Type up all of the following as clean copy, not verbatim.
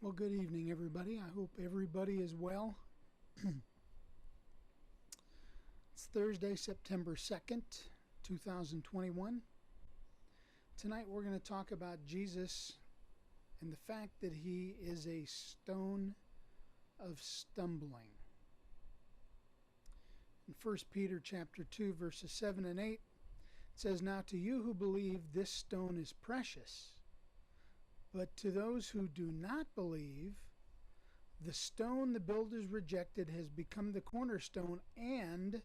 Well, good evening, everybody. I hope everybody is well. It's Thursday, September 2nd, 2021. Tonight we're going to talk about Jesus and the fact that he is a stone of stumbling. In 1 Peter chapter 2, verses 7 and 8, it says, "Now to you who believe, this stone is precious. But to those who do not believe, the stone the builders rejected has become the cornerstone and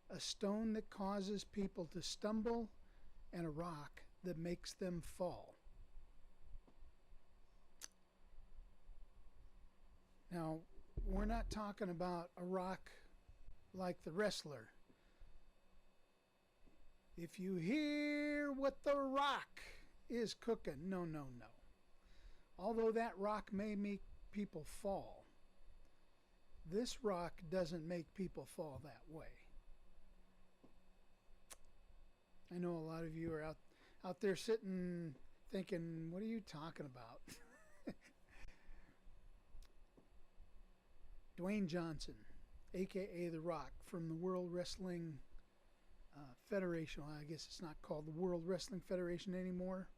a stone that causes people to stumble and a rock that makes them fall." Now, we're not talking about a rock like the wrestler. If you hear what the rock is cooking, no, no, no. Although that rock may make people fall, this rock doesn't make people fall that way. I know a lot of you are out there sitting thinking, what are you talking about? Dwayne Johnson, a.k.a. The Rock, from the World Wrestling Federation. Well, I guess it's not called the World Wrestling Federation anymore.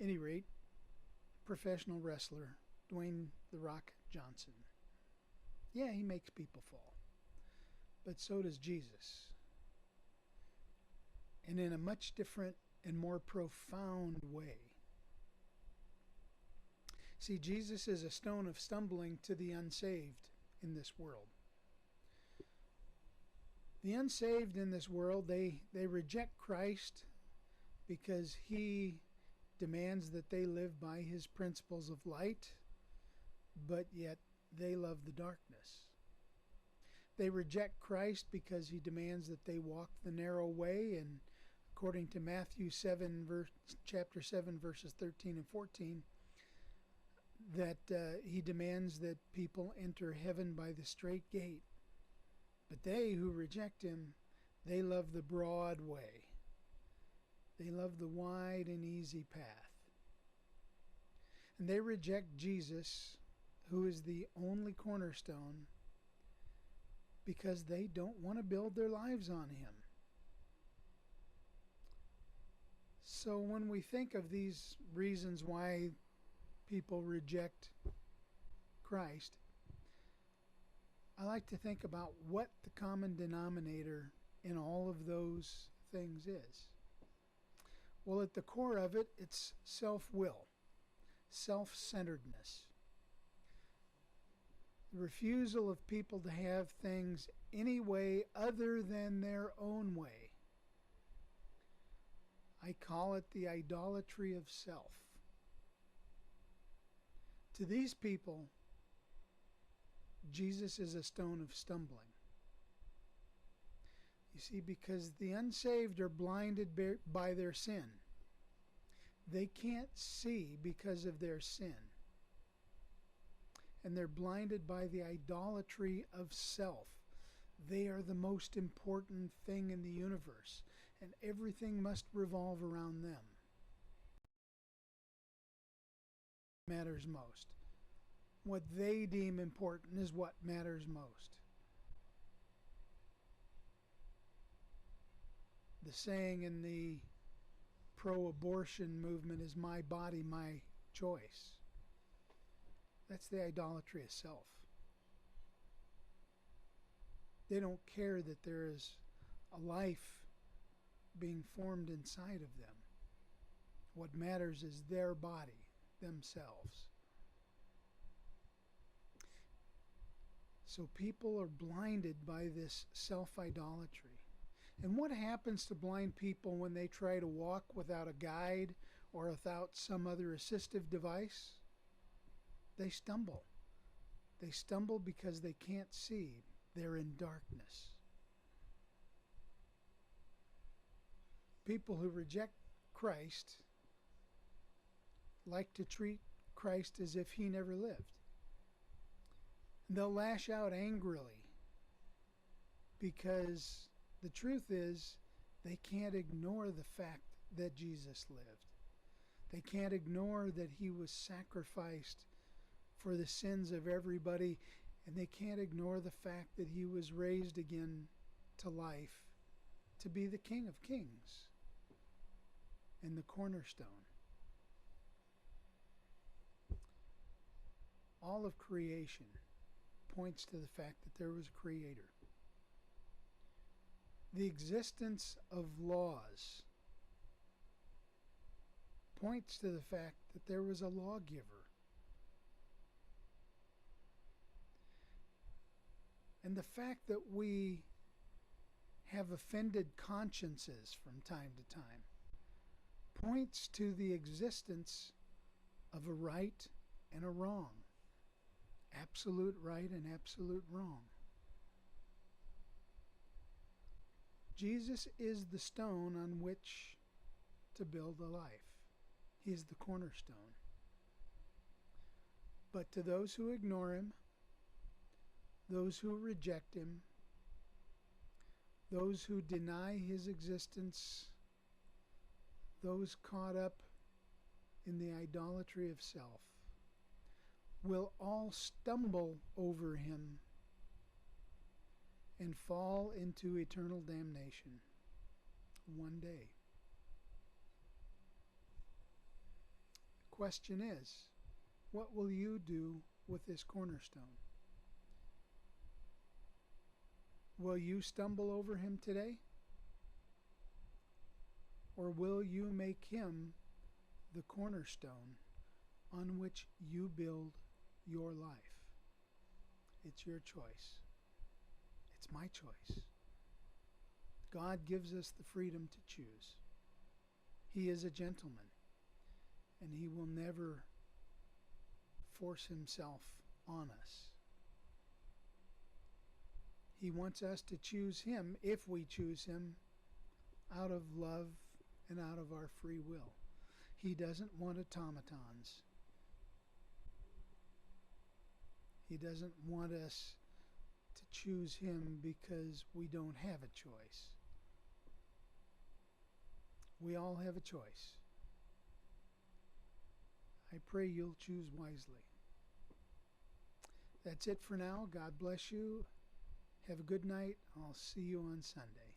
Any rate, professional wrestler Dwayne "The Rock" Johnson. Yeah, he makes people fall. But so does Jesus. And in a much different and more profound way. See, Jesus is a stone of stumbling to the unsaved in this world. The unsaved in this world, they reject Christ because he demands that they live by his principles of light, but yet they love the darkness. They reject Christ because he demands that they walk the narrow way, and according to Matthew 7, chapter 7, verses 13 and 14, that he demands that people enter heaven by the straight gate. But they who reject him, they love the broad way. They love the wide and easy path. And they reject Jesus, who is the only cornerstone, because they don't want to build their lives on him. So when we think of these reasons why people reject Christ, I like to think about what the common denominator in all of those things is. Well, at the core of it, it's self-will, self-centeredness. The refusal of people to have things any way other than their own way. I call it the idolatry of self. To these people, Jesus is a stone of stumbling. You see, because the unsaved are blinded by their sin. They can't see because of their sin. And they're blinded by the idolatry of self. They are the most important thing in the universe, and everything must revolve around them. Matters most. What they deem important is what matters most. The saying in the pro-abortion movement is "my body, my choice." That's the idolatry of self. They don't care that there is a life being formed inside of them. What matters is their body, themselves. So people are blinded by this self-idolatry. And what happens to blind people when they try to walk without a guide or without some other assistive device? They stumble. They stumble because they can't see. They're in darkness. People who reject Christ like to treat Christ as if he never lived. And they'll lash out angrily because the truth is they can't ignore the fact that Jesus lived. They can't ignore that he was sacrificed for the sins of everybody, and they can't ignore the fact that he was raised again to life to be the King of Kings and the cornerstone. All of creation points to the fact that there was a creator. The existence of laws points to the fact that there was a lawgiver. And the fact that we have offended consciences from time to time points to the existence of a right and a wrong. Absolute right and absolute wrong. Jesus is the stone on which to build a life. He is the cornerstone. But to those who ignore him, those who reject him, those who deny his existence, those caught up in the idolatry of self, will all stumble over him and fall into eternal damnation one day. The question is, what will you do with this cornerstone? Will you stumble over him today? Or will you make him the cornerstone on which you build your life? It's your choice. It's my choice. God gives us the freedom to choose. He is a gentleman, and he will never force himself on us. He wants us to choose him, if we choose him, out of love and out of our free will. He doesn't want automatons. He doesn't want us to choose him because we don't have a choice. We all have a choice. I pray you'll choose wisely. That's it for now. God bless you. Have a good night. I'll see you on Sunday.